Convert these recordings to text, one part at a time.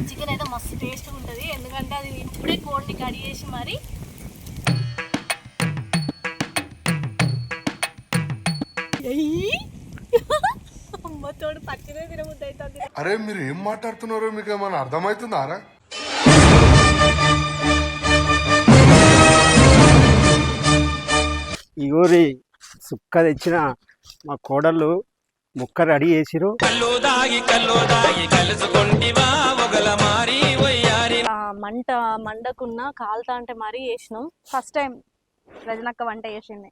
Chicken అయితే మస్తు టేస్ట్గా ఉంటుంది. ఎందుకంటే అది ఇప్పుడే కోడిని కడిగేసి మరి అమ్మతోడు పచ్చిదే తినబుద్ధి అవుతుంది. అరే మీరు ఏం మాట్లాడుతున్నారో మీకు ఏమైనా అర్థమవుతుందారా? ఇగోరి సుక్క తెచ్చిన మా కోడళ్ళు ముక్క రెడీ చేసిరు. మంట మండకున్న కాలుతా అంటే మరీ చేసినాం. ఫస్ట్ టైం రజనక్క వంట చేసింది.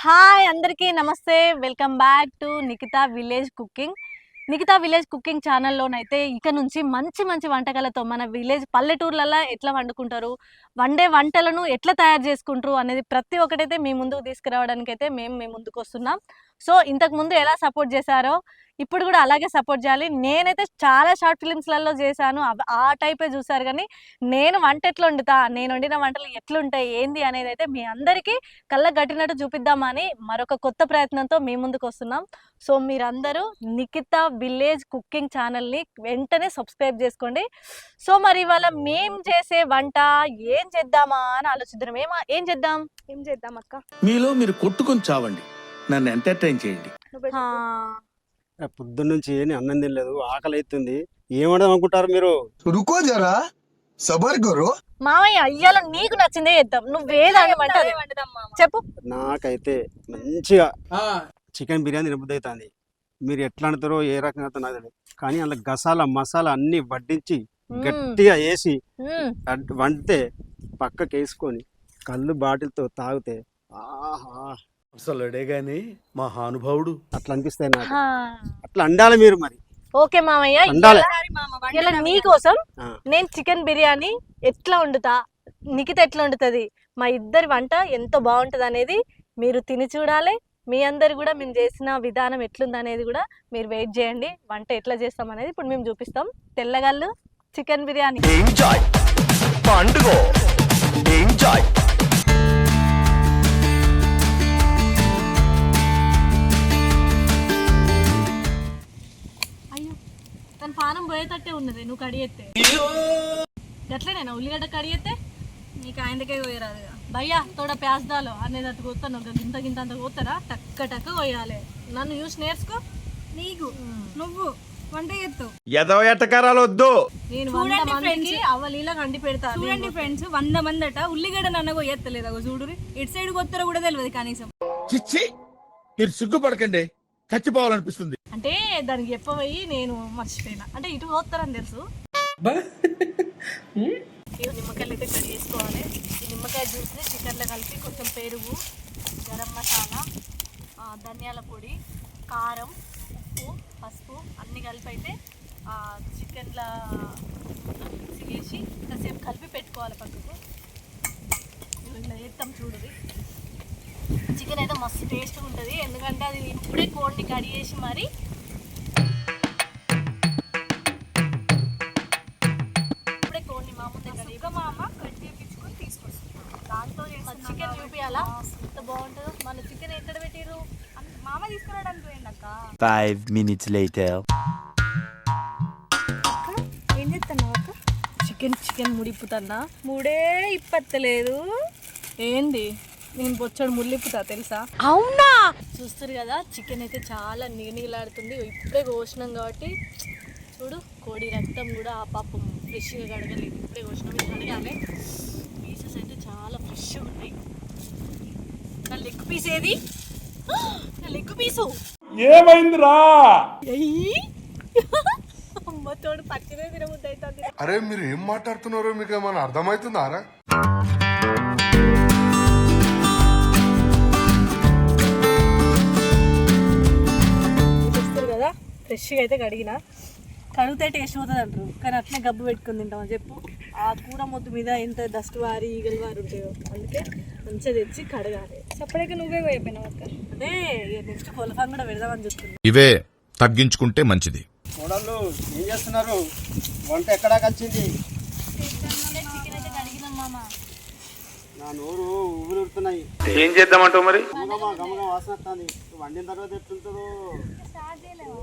హాయ్ అందరికీ నమస్తే, welcome back to Nikhita village cooking. Nikhita village cooking ఛానల్లోనైతే ఇక నుంచి మంచి మంచి వంటకాలతో మన విలేజ్ పల్లెటూర్లలో ఎట్లా వండుకుంటారు, వండే వంటలను ఎట్లా తయారు చేసుకుంటారు అనేది ప్రతి ఒక్కటైతే మీ ముందుకు తీసుకురావడానికి అయితే మేము ముందుకు వస్తున్నాం. సో ఇంతకుముందు ఎలా సపోర్ట్ చేశారో ఇప్పుడు కూడా అలాగే సపోర్ట్ చేయాలి. నేనైతే చాలా షార్ట్ ఫిలిమ్స్లలో చేశాను, ఆ టైపే చూసారు. కానీ నేను వంట ఎట్లా వండుతా, నేను వండిన వంటలు ఎట్లుంటాయి ఏంది అనేది అయితే మీ అందరికీ కళ్ళకు కట్టినట్టు చూపిద్దామని మరొక కొత్త ప్రయత్నంతో మీ ముందుకు వస్తున్నాం. సో మీరందరూ నిఖితా విలేజ్ కుకింగ్ ఛానల్ని వెంటనే సబ్స్క్రైబ్ చేసుకోండి. సో మరి ఇవాళ మేము చేసే వంట ఏం చేద్దామా అని ఆలోచిద్దాం. ఏం చేద్దాం అక్క? మీలో మీరు కొట్టుకొని చావండి, నన్ను ఎంటర్టైన్ చేయండి. పొద్దున్న నుంచి ఏమి అన్నం తినలేదు, ఆకలి అవుతుంది. ఏమడం అనుకుంటారు మీరు? రుకో జరా సబర్ కరో. మామయ్య అయ్యాల నీకు నచ్చిందే చేద్దాం, నువ్వేదంటే చెప్పు. నాకైతే మంచిగా చికెన్ బిర్యానీ తినబుద్ధి అవుతుంది. మీరు ఎట్లా అంటారో ఏ రకంగా నాకు తెలియదు, కానీ అందులో గసాల మసాలా అన్ని వడ్డించి గట్టిగా వేసి వండితే పక్కకి వేసుకొని కళ్ళు బాటిల్తో తాగితే ఆహా అసలుడే గాని మహానుభావుడు. అట్లా అనిపిస్తాయి నాకు. అట్లా అండాలి మీరు మరి. ఓకే మామయ్య, ఇలా నీకోసం నేను చికెన్ బిర్యానీ ఎట్లా వండుతా, నిఖిత ఎట్లా వండుతుంది, మా ఇద్దరి వంట ఎంతో బాగుంటుంది అనేది మీరు తిని చూడాలి. మీ అందరు కూడా మేము చేసిన విధానం ఎట్లుంది అనేది కూడా మీరు వెయిట్ చేయండి. వంట ఎట్లా చేస్తాం అనేది ఇప్పుడు మేము చూపిస్తాం. తెల్లగల్లు చికెన్ బిర్యానీ. తన పానం పోయేటట్టే ఉన్నది నువ్వు కడిగెత్తే. గట్లేనేనా ఉల్లిగడ్డ కడిగెత్తే? నీకు ఆయనకే పోయరాదు భయ్యా తోడ ప్యాస్దాలో అనేది అటు కోస్తాను. గింత గింత అంత కోస్తారా? టక్క టక్క కొయ్యాలి. నన్ను చూసి నేర్చుకో. నీకు నువ్వు వంట చేస్తావు. ఎదవ ఎట్టకారాలు వద్దు. నేను 100 మందికి అవలీలా కండి పెడతా. చూడండి ఫ్రెండ్స్, 100 మంది అట ఉల్లిగడ్డ నన్న కొయ్యత్తలేదు. చూడు ఇటు సైడ్ కొత్తర కూడా తెలియదు కనీసం. చిచ్చి, మీరు సిగ్గుపడకండి, చచ్చిపోవాలనిపిస్తుంది. అంటే దానికి చెప్పబోయి నేను మర్చిపోయినా. అంటే ఇటు పోతారని తెలుసు. నిమ్మకాయలు అయితే కట్ చేసుకోవాలి. ఈ నిమ్మకాయ జ్యూస్ని చికెన్లో కలిపి కొంచెం పెరుగు, గరం మసాలా, ధనియాల పొడి, కారం, ఉప్పు, పసుపు అన్నీ కలిపి అయితే చికెన్లో మిక్సీ వేసి కాసేపు కలిపి పెట్టుకోవాలి పక్కకు. ఇలా వేస్తాం చూడుది. చికెన్ అయితే మస్తు టేస్ట్గా ఉంటుంది. ఎందుకంటే అది ఇప్పుడే కోడిని కడిగేసి మరి ఇప్పుడే కోడిని మా ముందే కట్ చేయించుకొని తీసుకొస్తాం. దాంతో చికెన్ చూపించాలా ఎంత బాగుంటుందో. మన చికెన్ ఎక్కడ పెట్టిరు? మామ తీసుకురావడానికి పోయిందక్క. 5 minutes later. ఏం చేస్తున్నావు అక్క? చికెన్ ముడిపుతున్నా. మూడే ఇప్పత్తలేదు. ఏంది నేను బొచ్చడు ముళ్ళిప్పుతా తెలుసా? అవునా? చూస్తారు కదా చికెన్ అయితే చాలా నీలాడుతుంది. ఇప్పుడే కోసినాం కాబట్టి చూడు, కోడి రక్తం కూడా ఆ పాపం ఫ్రెష్గా కడగలేదు. ఇప్పుడే కోసినాం, కడగాలి. పీసెస్ అయితే చాలా ఫ్రెష్గా ఉన్నాయి. నా లెగ్ పీస్ ఏది? నా లెగ్ పీసు ఏమైందిరా? అమ్మతోడు పచ్చిదే తినబుద్ధి అవుతుంది. అరే మీరు ఏం మాట్లాడుతున్నారో మీకు ఏమైనా అర్థమవుతుందారా? చూస్తారు కదా ఫ్రెష్గా అయితే కడిగిన. కడిగితే టేస్ట్ అవుతుంది అంటారు, కానీ అట్లనే గబ్బు పెట్టుకుని తింటామని చెప్పు. ఆ కూర మొద్దు మీద ఎంత డస్ట్ వారి ఈగలు వారి ఉంటాయో, అందుకే మంచిగా తెచ్చి కడగాలి. సపరేట్గా నువ్వే పోయిపోయినావు అక్క. అదే నెక్స్ట్ కొలఫాన్ కూడా పెడదామని చెప్తుంది. ఇవే తగ్గించుకుంటే మంచిది. కోడళ్ళు ఏం చేస్తున్నారు? వంట ఎక్కడాకి వచ్చింది? చికెన్ అయితే కడిగినాం మామ. నా నోరు ఊరుతున్నాయి. ఏం చేద్దామంటావు మరి? గమగా వాసన వస్తుంది. వండిన తర్వాత ఎట్లుంటుందో. స్టార్ట్ చేయలేవా?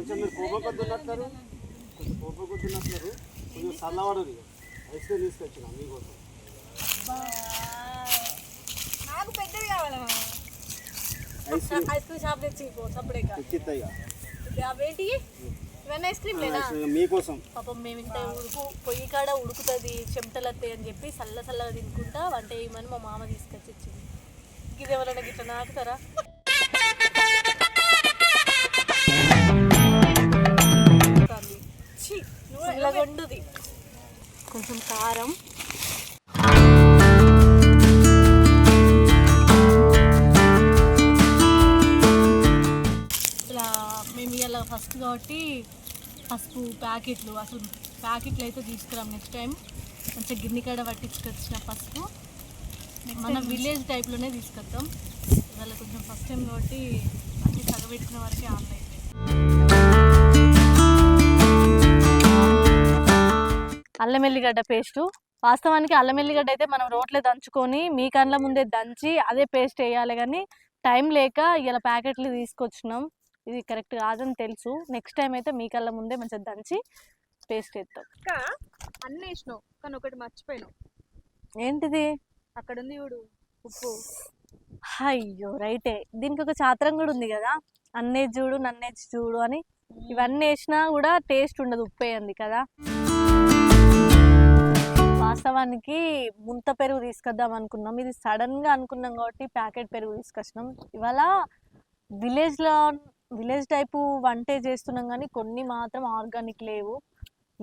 కొంచెం మీరు కోపకొద్దున్నట్టు కొంచెం చల్లవాడు ఐస్ క్రీమ్ తీసుకొచ్చిన మీకోసం. నాకు పెద్దది కావాలా ఐస్ క్రీమ్ షాప్ తెచ్చి సప్పుడేగా తెచ్చిస్తాయిగా అవేంటి ఇవన్నీ ఐస్ క్రీమ్ లేదా మీకోసం. పాపం మేము ఇంత పొయ్యి కాడ ఉడుకుతుంది చెమటలు వస్తాయి అని చెప్పి చల్లగా తినుకుంటా వంట చేయమని మా మామ తీసుకొచ్చి ఇచ్చింది. ఇది ఎవరైనా గిట్లా నాకుతారా? వండుది కొంచెం కారం, ఇలా మేము ఇలా ఫస్ట్ కాబట్టి పసుపు ప్యాకెట్లు అసలు ప్యాకెట్లు అయితే తీసుకురాం. నెక్స్ట్ టైం మంచిగా గిన్నె కాడ పట్టించుకొచ్చిన పసుపు మన విలేజ్ టైప్లోనే తీసుకొస్తాం. ఇవాళ కొంచెం ఫస్ట్ టైం కాబట్టి అన్నీ తగబెట్టుకునే వరకే ఆన్లైన్. అల్లం ఎల్లిగడ్డ పేస్టు, వాస్తవానికి అల్లం ఎల్లిగడ్డ అయితే మనం రోట్లో దంచుకొని మీ కళ్ళ ముందే దంచి అదే పేస్ట్ వేయాలి, కానీ టైం లేక ఇలా ప్యాకెట్లు తీసుకొచ్చినాం. ఇది కరెక్ట్ కాదని తెలుసు. నెక్స్ట్ టైం అయితే మీ కళ్ళ ముందే మంచిగా దంచి పేస్ట్ వేస్తాం. ఇంకా అన్నీ వేసినావు కానీ ఒకటి మర్చిపోయినావు. ఏంటిది? అక్కడ ఉంది చూడు ఉప్పు. అయ్యో రైటే, దీనికి ఒక చాత్రం కూడా ఉంది కదా, అన్నేది చూడు నన్నేది చూడు అని. ఇవన్నీ వేసినా కూడా టేస్ట్ ఉండదు, ఉప్పు వేయండి కదా. వాస్తవానికి ముంత పెరుగు తీసుకొద్దాం అనుకున్నాం, ఇది సడన్గా అనుకున్నాం కాబట్టి ప్యాకెట్ పెరుగు తీసుకొచ్చినాం. ఇవాళ విలేజ్ టైపు వంటే చేస్తున్నాం కానీ కొన్ని మాత్రం ఆర్గానిక్ లేవు.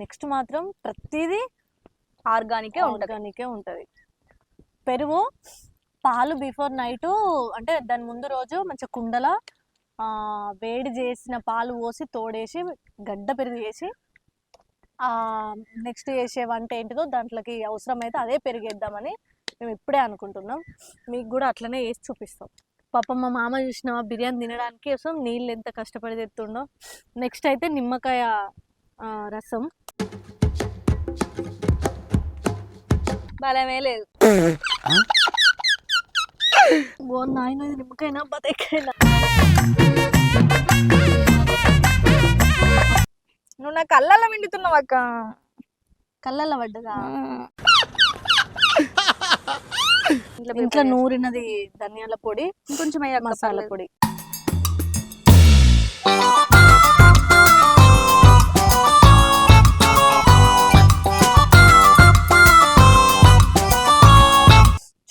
నెక్స్ట్ మాత్రం ప్రతిదీ ఆర్గానికే ఉంటుంది. పెరుగు పాలు బిఫోర్ నైటు అంటే దాని ముందు రోజు మంచిగా కుండల వేడి చేసిన పాలు పోసి తోడేసి గడ్డ పెరుగు వేసి నెక్స్ట్ చేసే వంట ఏంటిదో దాంట్లోకి అవసరమైతే అదే పెరిగేద్దామని మేము ఇప్పుడే అనుకుంటున్నాం. మీకు కూడా అట్లనే వేసి చూపిస్తాం. పాపం మా మామ చూసినావా బిర్యానీ తినడానికి కోసం నీళ్ళు ఎంత కష్టపడి తెస్తుండో. నెక్స్ట్ అయితే నిమ్మకాయ రసం. బలమే లేదు. నాయన నిమ్మకాయనా బతకాయనా? నువ్వు నా కళ్ళల్లో విండుతున్నావు అక్క. కళ్ళల్లో పడ్డదా? ఇంట్లో నూరినది ధనియాల పొడి, కొంచెం మసాలా పొడి.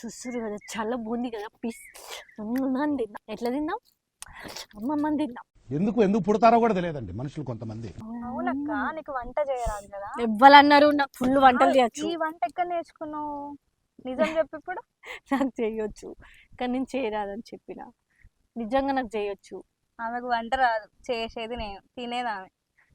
చూస్తురు కదా చాలా బాగుంది కదా పీస్. తిన్నా ఎట్లా తిన్నాం? అమ్మమ్మని తిన్నాం. ఎందుకు పుడతారో కూడా తెలియదండి మనుషులు కొంతమంది. అవునక్క, నీకు వంట చేయరాదు కదా? ఎవ్వరన్నారు నాకు ఫుల్ వంటలు చేయొచ్చు. ఈ వంట ఎక్కడ నేర్చుకున్నావు? నిజం చెప్పు ఇప్పుడు. నాకు చేయొచ్చు కానీ నేను చేయరాదని చెప్పిన. నిజంగా నాకు చేయొచ్చు. ఆమెకు వంట రాదు, చేసేది నేను, తినేది ఆమె.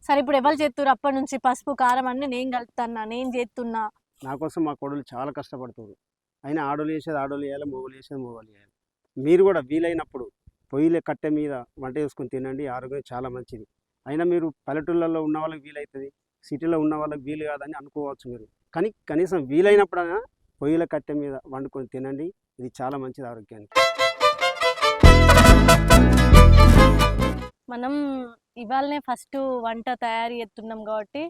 సరే ఇప్పుడు ఎవరు చేస్తున్నారు? అప్పటి నుంచి పసుపు కారం అన్ని నేను కలుపుతున్నా, నేను చేస్తున్నా. నా కోసం మా కోడలు చాలా కష్టపడుతుంది. అయినా ఆడోళ్ళు చేసేది ఆడోళ్ళు చేయాలి, మొగలు చేసేది మొగలు చేయాలి. మీరు కూడా వీలైనప్పుడు పొయ్యిల కట్టె మీద వంట చేసుకొని తినండి, ఆరోగ్యం చాలా మంచిది. అయినా మీరు పల్లెటూళ్ళలో ఉన్న వాళ్ళకి వీలవుతుంది, సిటీలో ఉన్న వాళ్ళకి వీలు కాదని అనుకోవచ్చు మీరు. కానీ కనీసం వీలైనప్పుడైనా పొయ్యిల కట్టె మీద వండుకొని తినండి, ఇది చాలా మంచిది ఆరోగ్యానికి. మనం ఇవాళనే ఫస్ట్ వంట తయారు చేస్తున్నాం కాబట్టి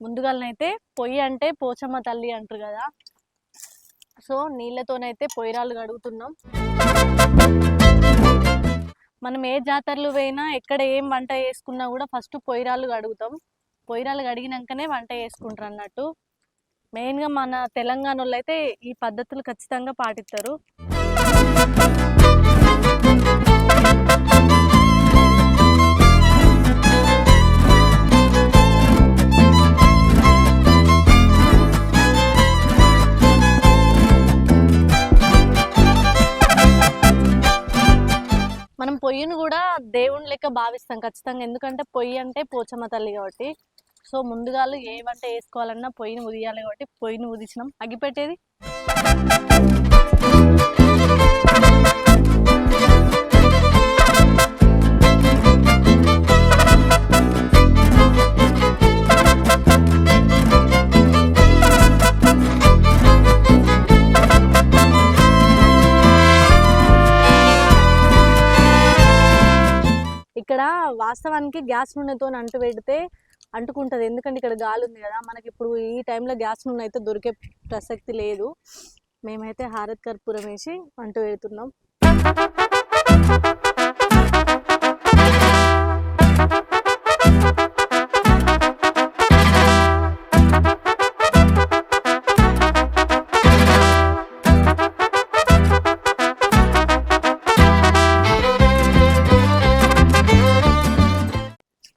ముందుగానైతే పొయ్యి అంటే పోచమ్మ తల్లి అంటారు కదా, సో నీళ్ళతోనైతే పొయ్యిరాళ్ళు కడుగుతున్నాం. మనం ఏ జాతరలు పోయినా ఎక్కడ ఏం వంట చేసుకున్నా కూడా ఫస్ట్ పొయ్యిరాళ్ళు కడుగుతాం. పొయ్యిరాళ్ళు కడిగినాకనే వంట చేసుకుంటారు అన్నట్టు. మెయిన్గా మన తెలంగాణ వాళ్ళు అయితే ఈ పద్ధతులు ఖచ్చితంగా పాటిస్తారు. మనం పొయ్యిని కూడా దేవుని లెక్క భావిస్తాం ఖచ్చితంగా, ఎందుకంటే పొయ్యి అంటే పోచమ్మ తల్లి కాబట్టి. సో ముందుగా ఏ వంట వేసుకోవాలన్నా పొయ్యిని ఉదియాలి కాబట్టి పొయ్యిని ఉదిచినాం. అగ్గిపెట్టేది ఇక్కడ వాస్తవానికి గ్యాస్ నూనెతో అంటు పెడితే అంటుకుంటుంది, ఎందుకంటే ఇక్కడ గాలి ఉంది కదా. మనకి ఇప్పుడు ఈ టైంలో గ్యాస్ నూనె అయితే దొరికే ప్రసక్తి లేదు. మేమైతే హారత్ కర్పూరం వేసి అంటు పెడుతున్నాం.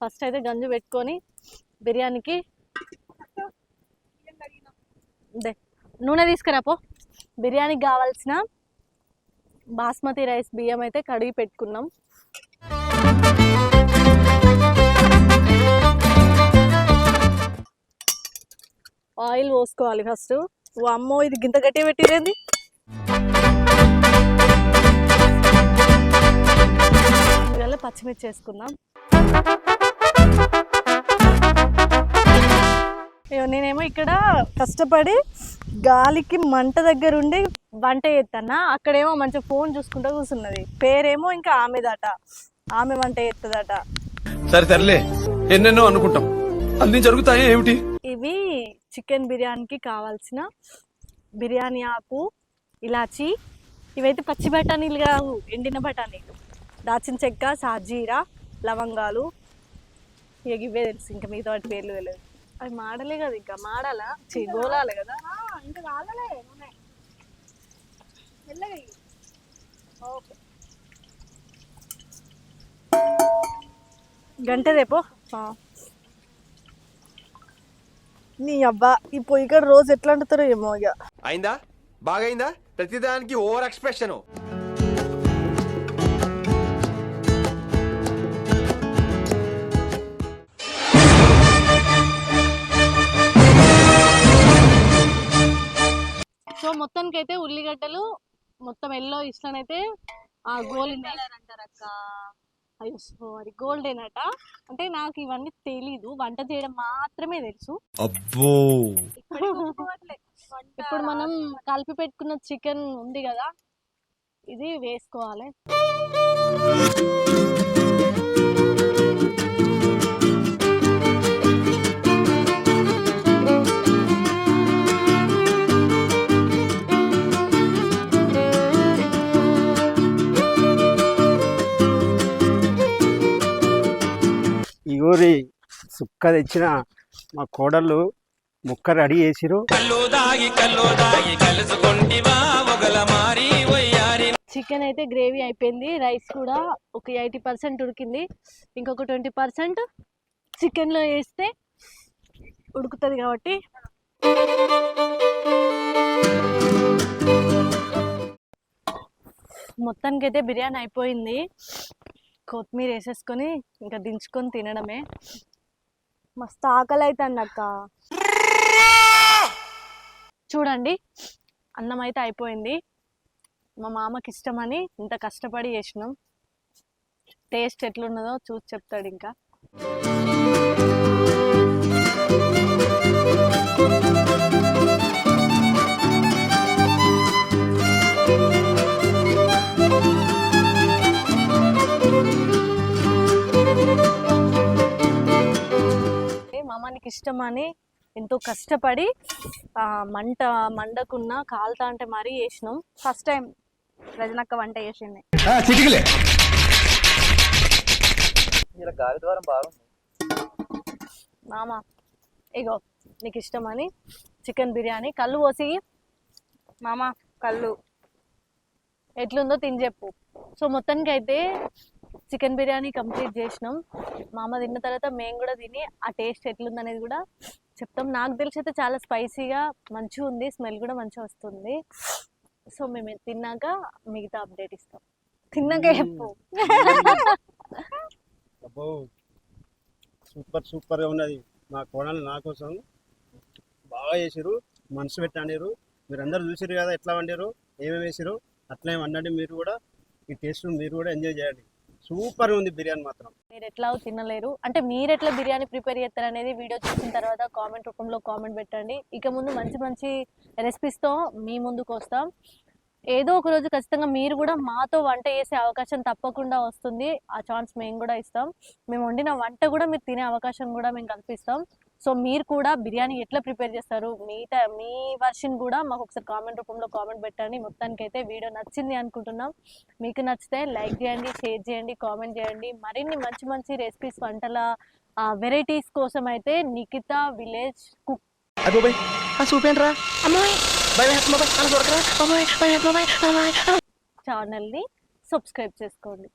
ఫస్ట్ అయితే గంజు పెట్టుకొని బిర్యానీకి నూనె తీసుకురాపో. బిర్యానీకి కావాల్సిన బాస్మతి రైస్ బియ్యం అయితే కడిగి పెట్టుకున్నాం. ఆయిల్ పోసుకోవాలి ఫస్ట్. అమ్మో ఇది గింత గట్టిగా పెట్టిరేంది. ఇవాళ పచ్చిమిర్చి వేసుకుందాం. నేనేమో ఇక్కడ కష్టపడి గాలికి మంట దగ్గర ఉండి వంట చేస్తానా, అక్కడేమో మంచిగా ఫోన్ చూసుకుంటూ కూర్చున్నది. పేరేమో ఇంకా ఆమెదట, ఆమె వంట చేస్తుందట. సరే సర్లే, ఎన్నెన్నో అనుకుంటాం, అన్ని జరుగుతాయి ఏమిటి. ఇవి చికెన్ బిర్యానీకి కావాల్సిన బిర్యానీ ఆకు, ఇలాచి. ఇవైతే పచ్చి బఠానీలు కావు, ఎండిన బఠానీలు. దాచిన చెక్క, సాజీరా, లవంగాలు. ఇక ఇవే తెలుసు, ఇంకా మిగతా వాటి పేర్లు తెలియదు. అవి మాడలే కదా, ఇంకా మాడాలా, గోలాలి కదా. ఇంకా కాలలే గంట రేపు నీ అబ్బా ఈ పొయ్యి కాడ రోజు ఎట్లా అంటుతారో ఏమో. ఇక అయిందా, బాగైందా, ప్రతిదానికి ఓవర్ ఎక్స్ప్రెషన్. సో మొత్తానికి అయితే ఉల్లిగడ్డలు మొత్తం ఎల్లో ఇష్టనైతే ఆ గోల్డ్ అంటారక్క. అయ్యో సారీ, గోల్డెన్ అట. అంటే నాకు ఇవన్నీ తెలీదు, వంట చేయడం మాత్రమే తెలుసు. అబ్బో, ఇప్పుడు మనం కలిపి పెట్టుకున్న చికెన్ ఉంది కదా, ఇది వేసుకోవాలి. ఇగోరి సుక్క తెచ్చిన మా కోడళ్ళు ముక్క రెడీ చేసిరు. చికెన్ అయితే గ్రేవీ అయిపోయింది, రైస్ కూడా ఒక 80% ఉడికింది. ఇంకొక 20% చికెన్లో వేస్తే ఉడుకుతుంది కాబట్టి మొత్తానికి అయితే బిర్యానీ అయిపోయింది. కొత్తిమీర వేసేసుకొని ఇంకా దించుకొని తినడమే. మస్తు ఆకలి అవుతుంది అక్క. చూడండి, అన్నం అయితే అయిపోయింది. మా మామకి ఇష్టమని ఇంత కష్టపడి చేసినాం. టేస్ట్ ఎట్లున్నదో చూసి చెప్తాడు ఇంకా. మామానికి ఇష్టమని ఎంతో కష్టపడి మండకున్న కాలుతా అంటే మరీ చేసినాం. ఫస్ట్ టైం రజనక్క వంట చేసింది. మామ ఇగో నీకు ఇష్టమని చికెన్ బిర్యానీ. కళ్ళు పోసి మామ కళ్ళు ఎట్లుందో తిని చెప్పు. సో మొత్తానికి అయితే చికెన్ బిర్యానీ కంప్లీట్ చేసినాం. మామ తిన్న తర్వాత మేము కూడా తిని ఆ టేస్ట్ ఎట్లుందనేది కూడా చెప్తాం. నాకు తెలిసి అయితే చాలా స్పైసీగా మంచిగా ఉంది, స్మెల్ కూడా మంచిగా వస్తుంది. సో మేము తిన్నాక మిగతా అప్డేట్ ఇస్తాం. తిన్నాక చెప్పు. అబ్బో సూపర్ సూపర్గా ఉన్నది. మా కోడలు నా కోసం బాగా చేసిరు, మనసు పెట్టి వండారు. మీరు అందరు చూసారు కదా ఎట్లా వండారు, ఏమేమి వేసారు. అట్లా వండండి మీరు కూడా, ఈ టేస్ట్ మీరు కూడా ఎంజాయ్ చేయండి. సూపర్ ఉంది బిర్యానీ మాత్రం. మీరు ఎట్లా తినలేరు అంటే మీరు ఎట్లా బిర్యానీ ప్రిపేర్ చేస్తారు అనేది వీడియో చూసిన తర్వాత కామెంట్ రూపంలో కామెంట్ పెట్టండి. ఇక ముందు మంచి మంచి రెసిపీస్తో మీ ముందుకు వస్తాం. ఏదో ఒక రోజు ఖచ్చితంగా మీరు కూడా మాతో వంట చేసే అవకాశం తప్పకుండా వస్తుంది. ఆ ఛాన్స్ మేము కూడా ఇస్తాం. మేము వండిన వంట కూడా మీరు తినే అవకాశం కూడా మేము కల్పిస్తాం. సో మీరు కూడా బిర్యానీ ఎట్లా ప్రిపేర్ చేస్తారు, మీ వర్షన్ కూడా మాకు ఒకసారి కామెంట్ రూపంలో కామెంట్ పెట్టండి. మొత్తానికైతే వీడియో నచ్చింది అనుకుంటున్నాం. మీకు నచ్చితే లైక్ చేయండి, షేర్ చేయండి, కామెంట్ చేయండి. మరిన్ని మంచి మంచి రెసిపీస్, వంటల వెరైటీస్ కోసం అయితే నిఖిత విలేజ్ కుక్ ఛానల్ని సబ్స్క్రైబ్ చేసుకోండి.